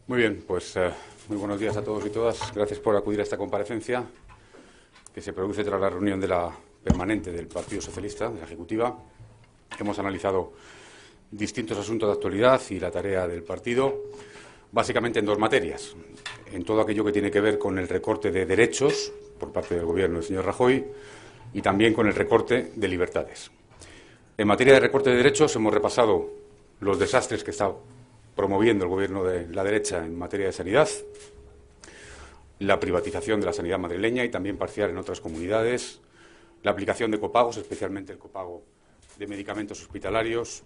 Muy bien, pues muy buenos días a todos y todas. Gracias por acudir a esta comparecencia que se produce tras la reunión de la permanente del Partido Socialista, de la Ejecutiva. Hemos analizado distintos asuntos de actualidad y la tarea del partido, básicamente en dos materias. En todo aquello que tiene que ver con el recorte de derechos por parte del Gobierno del señor Rajoy y también con el recorte de libertades. En materia de recorte de derechos hemos repasado los desastres que está promoviendo el Gobierno de la derecha en materia de sanidad, la privatización de la sanidad madrileña y también parcial en otras comunidades, la aplicación de copagos, especialmente el copago de medicamentos hospitalarios,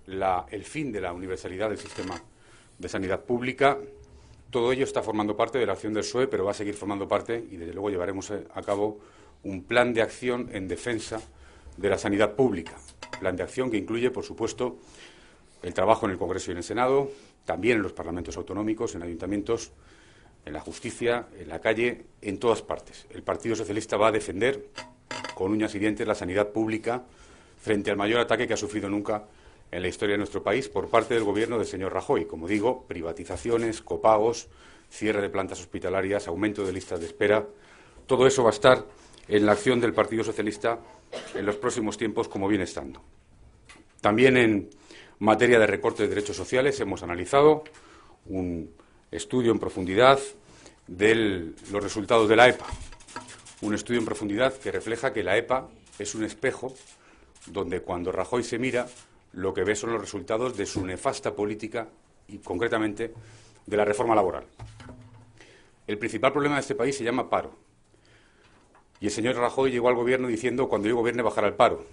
el fin de la universalidad del sistema de sanidad pública. Todo ello está formando parte de la acción del PSOE, pero va a seguir formando parte y, desde luego, llevaremos a cabo un plan de acción en defensa de la sanidad pública. Plan de acción que incluye, por supuesto, el trabajo en el Congreso y en el Senado, también en los parlamentos autonómicos, en ayuntamientos, en la justicia, en la calle, en todas partes. El Partido Socialista va a defender con uñas y dientes la sanidad pública frente al mayor ataque que ha sufrido nunca en la historia de nuestro país por parte del Gobierno del señor Rajoy. Como digo, privatizaciones, copagos, cierre de plantas hospitalarias, aumento de listas de espera. Todo eso va a estar en la acción del Partido Socialista en los próximos tiempos, como viene estando. También en materia de recorte de derechos sociales hemos analizado un estudio en profundidad de los resultados de la EPA. Un estudio en profundidad que refleja que la EPA es un espejo donde, cuando Rajoy se mira, lo que ve son los resultados de su nefasta política y, concretamente, de la reforma laboral. El principal problema de este país se llama paro. Y el señor Rajoy llegó al Gobierno diciendo: cuando yo gobierne bajará el paro.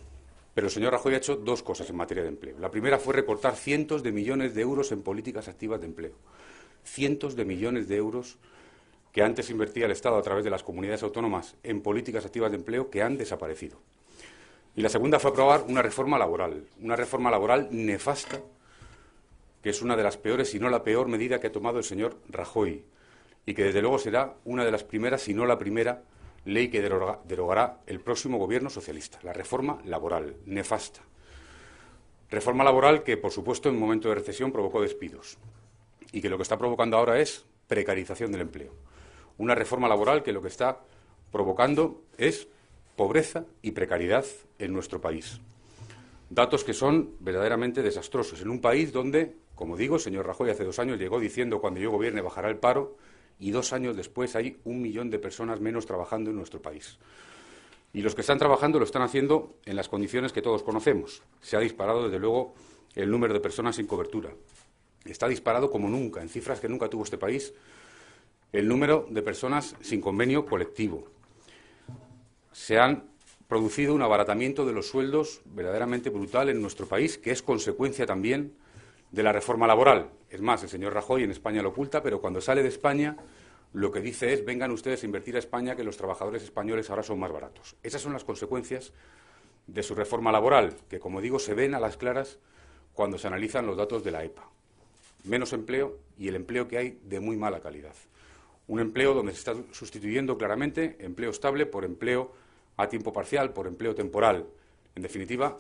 Pero el señor Rajoy ha hecho dos cosas en materia de empleo. La primera fue recortar cientos de millones de euros en políticas activas de empleo. Cientos de millones de euros que antes invertía el Estado a través de las comunidades autónomas en políticas activas de empleo, que han desaparecido. Y la segunda fue aprobar una reforma laboral nefasta, que es una de las peores, si no la peor medida que ha tomado el señor Rajoy, y que desde luego será una de las primeras, si no la primera, ley que derogará el próximo Gobierno socialista, la reforma laboral, nefasta. Reforma laboral que, por supuesto, en un momento de recesión provocó despidos y que lo que está provocando ahora es precarización del empleo. Una reforma laboral que lo que está provocando es pobreza y precariedad en nuestro país. Datos que son verdaderamente desastrosos en un país donde, como digo, el señor Rajoy hace 2 años llegó diciendo: cuando yo gobierne bajará el paro, y 2 años después hay 1 millón de personas menos trabajando en nuestro país. Y los que están trabajando lo están haciendo en las condiciones que todos conocemos. Se ha disparado, desde luego, el número de personas sin cobertura. Está disparado como nunca, en cifras que nunca tuvo este país, el número de personas sin convenio colectivo. Se han producido un abaratamiento de los sueldos verdaderamente brutal en nuestro país, que es consecuencia también de la reforma laboral. Es más, el señor Rajoy en España lo oculta, pero cuando sale de España lo que dice es: vengan ustedes a invertir a España, que los trabajadores españoles ahora son más baratos. Esas son las consecuencias de su reforma laboral, que, como digo, se ven a las claras cuando se analizan los datos de la EPA. Menos empleo, y el empleo que hay de muy mala calidad. Un empleo donde se está sustituyendo claramente empleo estable por empleo a tiempo parcial, por empleo temporal. En definitiva,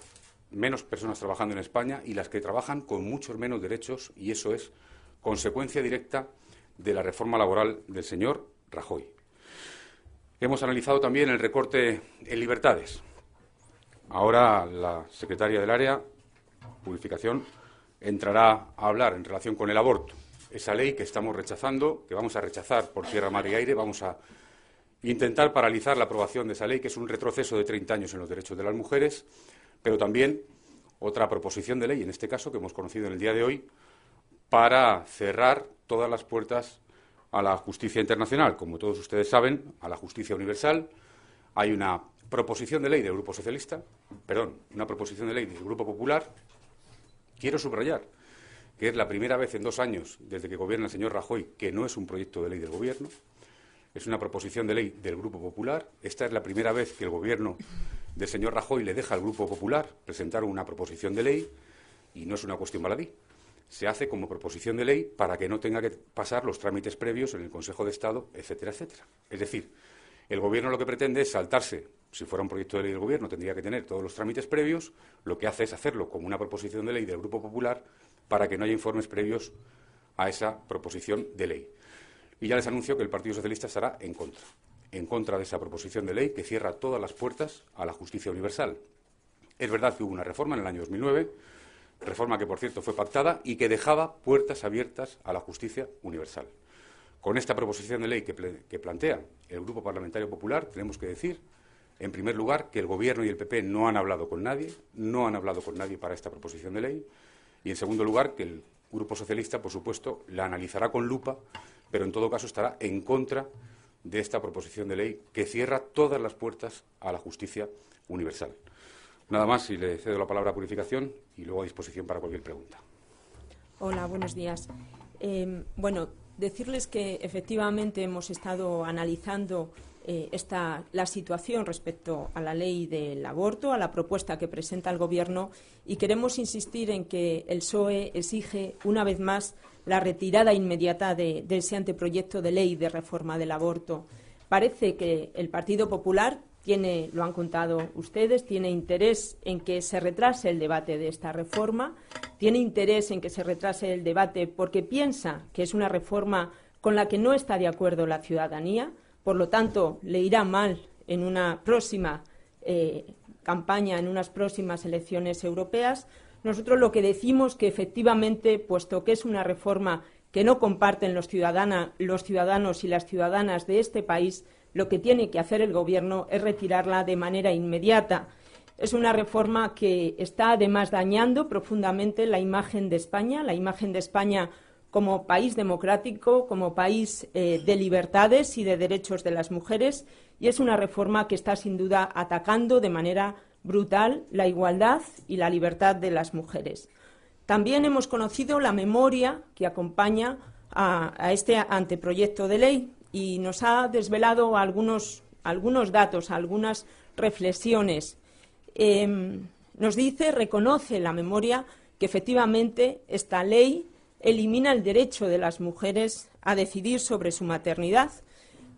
menos personas trabajando en España, y las que trabajan con muchos menos derechos, y eso es consecuencia directa de la reforma laboral del señor Rajoy. Hemos analizado también el recorte en libertades. Ahora la secretaria del área, Purificación, entrará a hablar en relación con el aborto. Esa ley que estamos rechazando, que vamos a rechazar por tierra, mar y aire. Vamos a intentar paralizar la aprobación de esa ley, que es un retroceso de 30 años en los derechos de las mujeres, pero también otra proposición de ley, en este caso, que hemos conocido en el día de hoy, para cerrar todas las puertas a la justicia internacional. Como todos ustedes saben, a la justicia universal. Hay una proposición de ley del Grupo Socialista, una proposición de ley del Grupo Popular. Quiero subrayar que es la primera vez en 2 años, desde que gobierna el señor Rajoy, que no es un proyecto de ley del Gobierno, es una proposición de ley del Grupo Popular. Esta es la primera vez que el Gobierno del señor Rajoy le deja al Grupo Popular presentar una proposición de ley, y no es una cuestión baladí. Se hace como proposición de ley para que no tenga que pasar los trámites previos en el Consejo de Estado, etcétera, etcétera. Es decir, el Gobierno lo que pretende es saltarse. Si fuera un proyecto de ley del Gobierno, tendría que tener todos los trámites previos. Lo que hace es hacerlo como una proposición de ley del Grupo Popular para que no haya informes previos a esa proposición de ley. Y ya les anuncio que el Partido Socialista estará en contra de esa proposición de ley que cierra todas las puertas a la justicia universal. Es verdad que hubo una reforma en el año 2009, reforma que, por cierto, fue pactada y que dejaba puertas abiertas a la justicia universal. Con esta proposición de ley que plantea el Grupo Parlamentario Popular, tenemos que decir, en primer lugar, que el Gobierno y el PP no han hablado con nadie, para esta proposición de ley, y, en segundo lugar, que el Grupo Socialista, por supuesto, la analizará con lupa, pero, en todo caso, estará en contra de esta proposición de ley que cierra todas las puertas a la justicia universal. Nada más, y le cedo la palabra a Purificación y luego a disposición para cualquier pregunta. Hola, buenos días. Bueno, decirles que efectivamente hemos estado analizando la situación respecto a la ley del aborto, a la propuesta que presenta el Gobierno, y queremos insistir en que el PSOE exige una vez más la retirada inmediata de ese anteproyecto de ley de reforma del aborto. Parece que el Partido Popular tiene, lo han contado ustedes, tiene interés en que se retrase el debate de esta reforma, tiene interés en que se retrase el debate porque piensa que es una reforma con la que no está de acuerdo la ciudadanía, por lo tanto, le irá mal en una próxima campaña, en unas próximas elecciones europeas. Nosotros lo que decimos que efectivamente, puesto que es una reforma que no comparten los ciudadanos y las ciudadanas de este país, lo que tiene que hacer el Gobierno es retirarla de manera inmediata. Es una reforma que está además dañando profundamente la imagen de España como país democrático, como país de libertades y de derechos de las mujeres, y es una reforma que está sin duda atacando de manera brutal la igualdad y la libertad de las mujeres. También hemos conocido la memoria que acompaña a este anteproyecto de ley y nos ha desvelado algunos datos, algunas reflexiones. Reconoce la memoria que efectivamente esta ley elimina el derecho de las mujeres a decidir sobre su maternidad.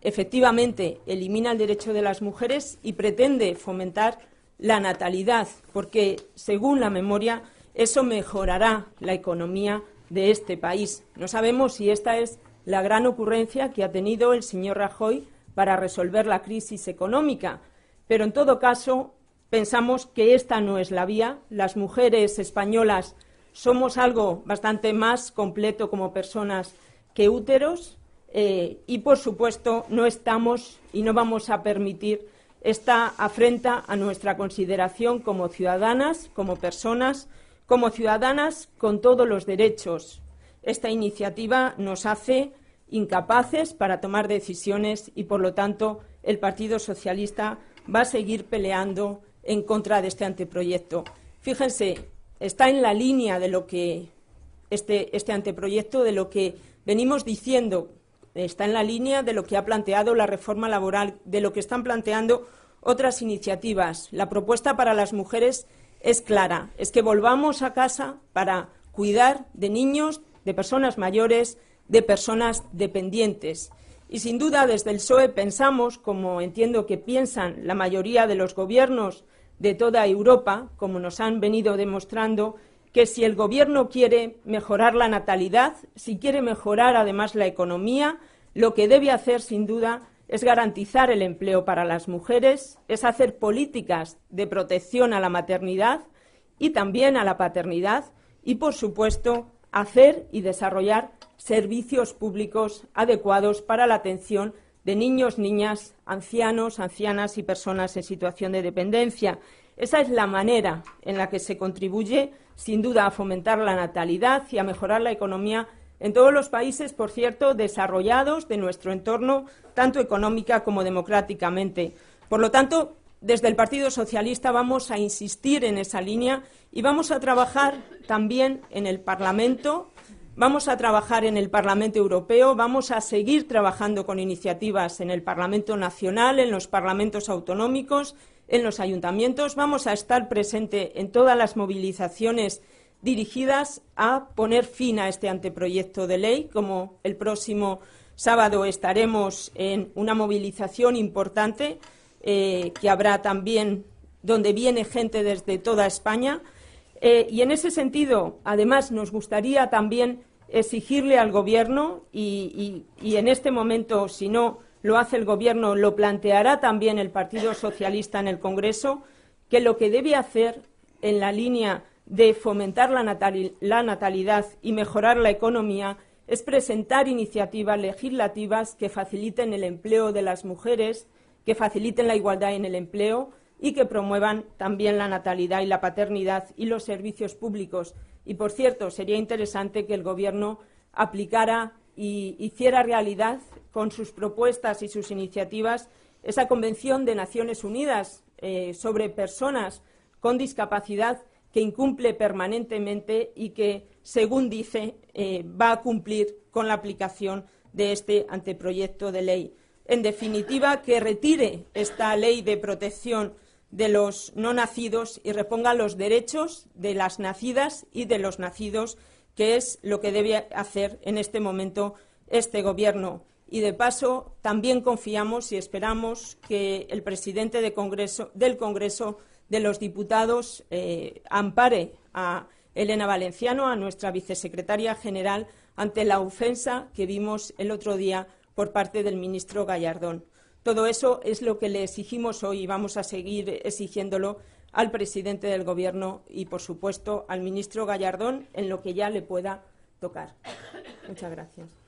Efectivamente, elimina el derecho de las mujeres y pretende fomentar la natalidad, porque, según la memoria, eso mejorará la economía de este país. No sabemos si esta es la gran ocurrencia que ha tenido el señor Rajoy para resolver la crisis económica, pero, en todo caso, pensamos que esta no es la vía. Las mujeres españolas somos algo bastante más completo como personas que úteros y, por supuesto, no estamos y no vamos a permitir esta afrenta a nuestra consideración como ciudadanas, como personas, como ciudadanas con todos los derechos. Esta iniciativa nos hace incapaces para tomar decisiones y, por lo tanto, el Partido Socialista va a seguir peleando en contra de este anteproyecto. Fíjense, está en la línea de lo que este anteproyecto, de lo que venimos diciendo, está en la línea de lo que ha planteado la reforma laboral, de lo que están planteando otras iniciativas. La propuesta para las mujeres es clara, es que volvamos a casa para cuidar de niños, de personas mayores, de personas dependientes. Y, sin duda, desde el PSOE pensamos, como entiendo que piensan la mayoría de los gobiernos de toda Europa, como nos han venido demostrando, que si el Gobierno quiere mejorar la natalidad, si quiere mejorar además la economía, lo que debe hacer, sin duda, es garantizar el empleo para las mujeres, es hacer políticas de protección a la maternidad y también a la paternidad y, por supuesto, hacer y desarrollar servicios públicos adecuados para la atención de niños, niñas, ancianos, ancianas y personas en situación de dependencia. Esa es la manera en la que se contribuye, sin duda, a fomentar la natalidad y a mejorar la economía en todos los países, por cierto, desarrollados de nuestro entorno, tanto económica como democráticamente. Por lo tanto, desde el Partido Socialista vamos a insistir en esa línea y vamos a trabajar también en el Parlamento, vamos a trabajar en el Parlamento Europeo, vamos a seguir trabajando con iniciativas en el Parlamento Nacional, en los parlamentos autonómicos, en los ayuntamientos, vamos a estar presentes en todas las movilizaciones dirigidas a poner fin a este anteproyecto de ley, como el próximo sábado estaremos en una movilización importante que habrá también, donde viene gente desde toda España. Y en ese sentido, además, nos gustaría también exigirle al Gobierno, y en este momento, si no lo hace el Gobierno, lo planteará también el Partido Socialista en el Congreso, que lo que debe hacer en la línea de fomentar la natalidad y mejorar la economía es presentar iniciativas legislativas que faciliten el empleo de las mujeres, que faciliten la igualdad en el empleo y que promuevan también la natalidad y la paternidad y los servicios públicos. Y, por cierto, sería interesante que el Gobierno aplicara y hiciera realidad con sus propuestas y sus iniciativas esa Convención de Naciones Unidas sobre personas con discapacidad, que incumple permanentemente y que, según dice, va a cumplir con la aplicación de este anteproyecto de ley. En definitiva, que retire esta ley de protección de los no nacidos y reponga los derechos de las nacidas y de los nacidos, que es lo que debe hacer en este momento este Gobierno. Y, de paso, también confiamos y esperamos que el presidente del Congreso de los Diputados ampare a Elena Valenciano, a nuestra vicesecretaria general, ante la ofensa que vimos el otro día por parte del ministro Gallardón. Todo eso es lo que le exigimos hoy y vamos a seguir exigiéndolo al presidente del Gobierno y, por supuesto, al ministro Gallardón en lo que ya le pueda tocar. Muchas gracias.